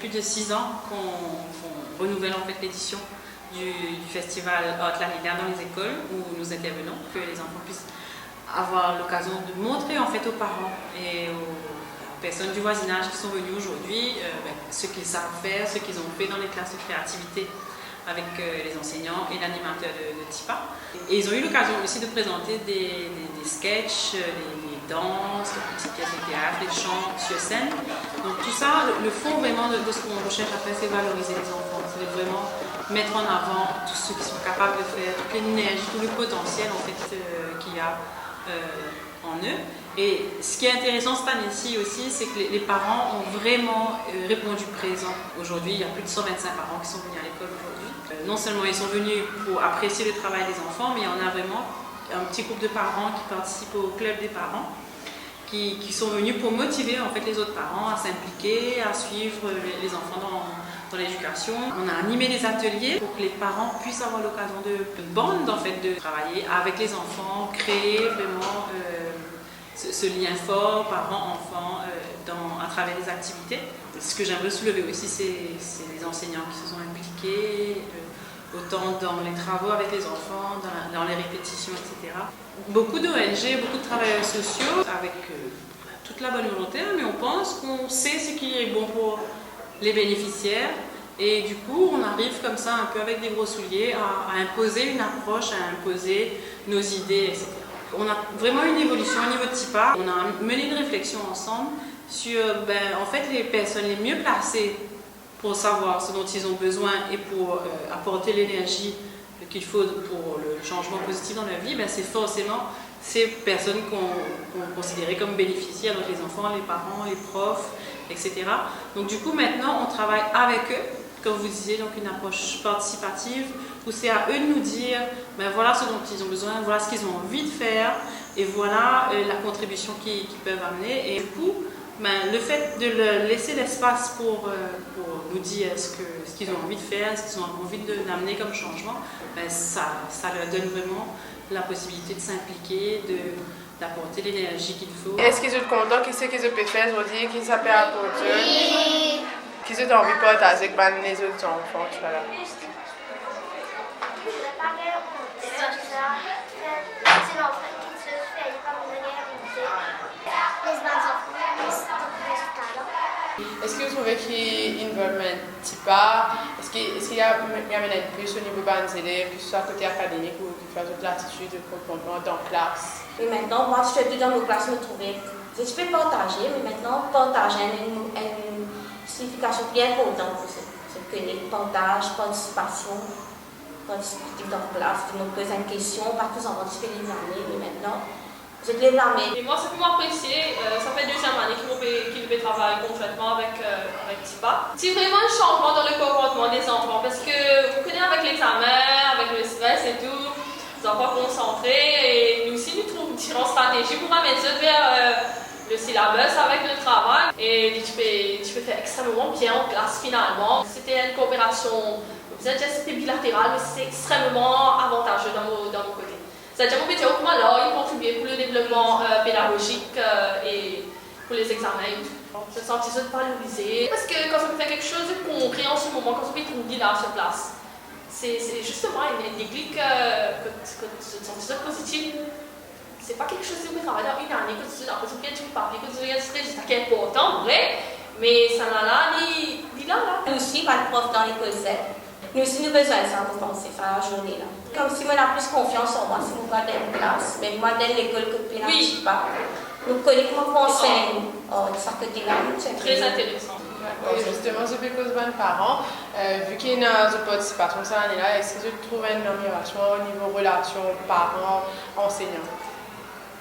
plus de 6 ans qu'on renouvelle en fait l'édition du festival Art Latina dans les écoles où nous intervenons, que les enfants puissent avoir l'occasion de montrer en fait aux parents et aux personnes du voisinage qui sont venues aujourd'hui ce qu'ils savent faire, ce qu'ils ont fait dans les classes de créativité avec les enseignants et l'animateur de TIPA. Et ils ont eu l'occasion aussi de présenter des sketchs, des danses, des petites pièces de théâtre, des chants sur scène. Donc tout ça, le fond vraiment de ce qu'on recherche à faire, c'est valoriser les enfants. C'est vraiment mettre en avant tous ceux qui sont capables de faire, toute l'énergie, tout le potentiel en fait qu'il y a en eux. Et ce qui est intéressant cette année-ci aussi, c'est que les parents ont vraiment répondu présent. Aujourd'hui, il y a plus de 125 parents qui sont venus à l'école aujourd'hui. Non seulement ils sont venus pour apprécier le travail des enfants, mais il y en a vraiment un petit groupe de parents qui participent au club des parents, qui sont venus pour motiver en fait les autres parents à s'impliquer, à suivre les enfants dans l'éducation. On a animé des ateliers pour que les parents puissent avoir l'occasion de bande en fait, de travailler avec les enfants, créer vraiment ce lien fort parents-enfants à travers les activités. Ce que j'aimerais soulever aussi, c'est les enseignants qui se sont impliqués, autant dans les travaux avec les enfants, dans les répétitions, etc. Beaucoup d'ONG, beaucoup de travailleurs sociaux, avec toute la bonne volonté, mais on pense qu'on sait ce qui est bon pour les bénéficiaires. Et du coup, on arrive comme ça, un peu avec des gros souliers, à imposer une approche, à imposer nos idées, etc. On a vraiment une évolution au niveau de TIPA. On a mené une réflexion ensemble sur en fait, les personnes les mieux placées pour savoir ce dont ils ont besoin et pour apporter l'énergie qu'il faut pour le changement positif dans leur vie. C'est forcément ces personnes qu'on considérait comme bénéficiaires, donc les enfants, les parents, les profs, etc. Donc du coup, maintenant, on travaille avec eux, comme vous disiez, donc une approche participative, où c'est à eux de nous dire, voilà ce dont ils ont besoin, voilà ce qu'ils ont envie de faire, et voilà la contribution qu'ils peuvent amener. Et du coup, le fait de leur laisser l'espace pour nous dire ce qu'ils ont envie de faire, ce qu'ils ont envie d'amener comme changement, ça leur donne vraiment la possibilité de s'impliquer, d'apporter l'énergie qu'il faut. Est-ce qu'ils sont contents? Qu'est-ce qu'ils peuvent faire aujourd'hui? Qu'est-ce qu'ils peuvent apporter? Qu'est-ce que tu as envie de partager avec les autres enfants? Est-ce que vous trouvez qu'il y a une environnement TIPA? Est-ce qu'il y a plus au niveau des élèves, que ce soit côté académique ou qui fait toute l'attitude de comportement dans la classe? Et maintenant, moi, je fais dans nos classes, me trouver. Je peux partager, mais maintenant, partager a une signification bien importante pour c'est que les partage, participation, participative dans la classe, de nous poser une question, pas tous en participer les années, mais maintenant, je lève la main. Et moi, ça peut m'apprécier, ça fait 2e année qu'il peut travailler concrètement avec TIPA. C'est vraiment un changement dans le comportement des enfants, parce que vous connaissez avec l'examen, avec le stress et tout, les enfants concentrés, et nous aussi, nous trouvons différentes stratégies pour amener eux vers le syllabus avec le travail. Et tu peux faire extrêmement bien en classe finalement. C'était une coopération, c'était bilatéral, mais c'était extrêmement avantageux dans mon côté. C'est-à-dire qu'on peut dire comment alors ils contribuent pour le développement pédagogique et pour les examens et tout. Se sentir valorisé. Parce que quand on fait quelque chose de concret en ce moment, quand on fait trouver là sur place, c'est justement un déclic que se sentir positif. C'est pas quelque chose que vous travaillez dans une année, que tu as l'impression que tu parles, que tu as un résultat qui est important, vrai, mais ça n'a là, ni là. Nous aussi, pas de prof dans l'école 7. Nous aussi, nous avons besoin de ça pour penser, faire la journée là. Comme si moi, j'ai plus confiance en moi, si on va dans une classe, mais moi, dans l'école que je ne pas. Nous connaissons comment on enseigne. De ça côté-là, c'est très intéressant. Oui, justement, je fais cause de parents. Vu qu'il y a une participation cette année-là, est-ce que tu trouves une amélioration au niveau relation parents-enseignants?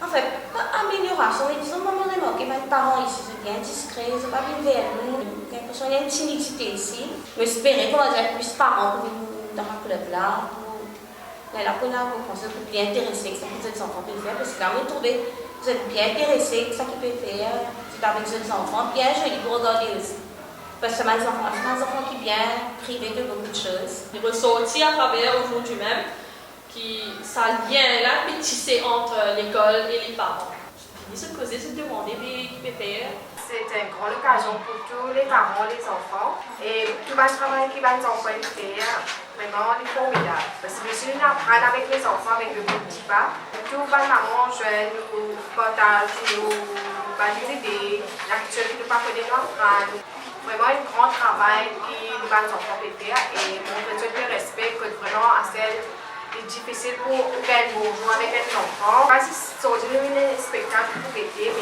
En fait, pas amélioration, mais disons, maman remarque que mes parents ici sont bien discrets, ils sont pas bien vers nous. J'ai l'impression qu'il y a une timidité ici. J'espérais qu'on va dire plus parents pour venir dans le club là. Mais là, qu'on a pensé que bien intéressé que ça que les enfants peuvent faire, parce que là, vous êtes bien intéressé que ça qu'ils peuvent faire, c'est avec les enfants, bien joli pour regarder aussi. Parce que mes enfants qui sont bien privés de beaucoup de choses. Il ressortit à travers aujourd'hui même. Ça lien là tissé entre l'école et les parents. Je finis de causer, de demander qui peut faire. c'est une grande occasion pour tous les parents, les enfants. Et tout le travail qui va nous enfants faire, vraiment, c'est formidable. Parce que si nous apprenons avec les enfants, avec le petit pas, tout le maman jeune nous partage, nous des idées, la culture qui nous pas connaît nous apprendre. Vraiment un grand travail qui nous va nous enfants faire et montrer tout le respect que vraiment à celle est difficile pour qu'elle joue avec un enfant. Pas si c'est un spectacle pour aider,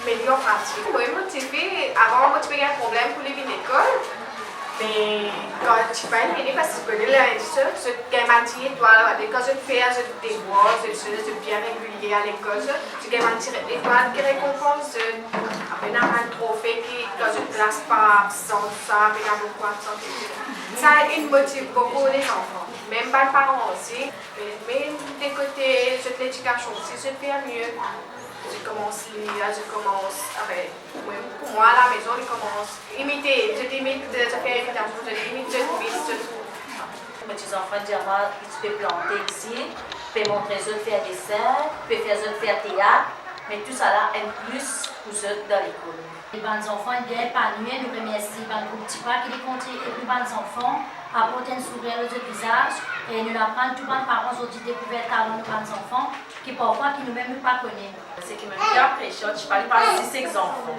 mais en pratique. Moi, motivé, avant, moi, tu avais un problème pour les venir à l'école. Mais quand tu vas venir, parce que tu connais l'indice, tu gagnes un petit étoile. Quand je fais un devoir, je suis bien régulier à l'école, tu gagnes un petit étoile qui récompense. Après, un trophée qui, quand je ne place pas absent, ça, avec un beaucoup absent. Ça motive beaucoup les enfants. Même pas les parents aussi. Mais des côtés, l'éducation aussi, je fais mieux. Je commence à lire, pour moi à la maison, je commence à imiter, je fais imitation, je limite, je twist, je trouve. Mes petits-enfants disent, tu peux planter ici, tu peux montrer eux de faire dessin, tu peux faire eux de faire théâtre, mais tout ça là est plus pour eux dans l'école. Les bons enfants bien épanouis, nous remercions le groupe TIPA qui les compte et les bons enfants apportent un sourire au visage et nous apprenons tout le monde parents ont découvert le talent de bons enfants qui parfois qui nous-mêmes ne pas connaissent. Ce qui me fait apprécier, je parle pas de 6 enfants.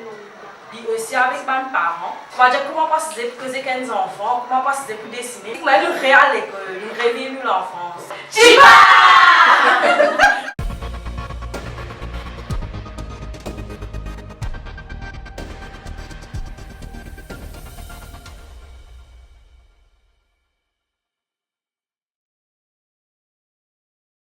Et aussi avec mes parents, on va dire comment passer pour causer 15 enfants, comment passer pour dessiner. Moi, nous rêvons à l'école, nous rêvons l'enfance. TIPA!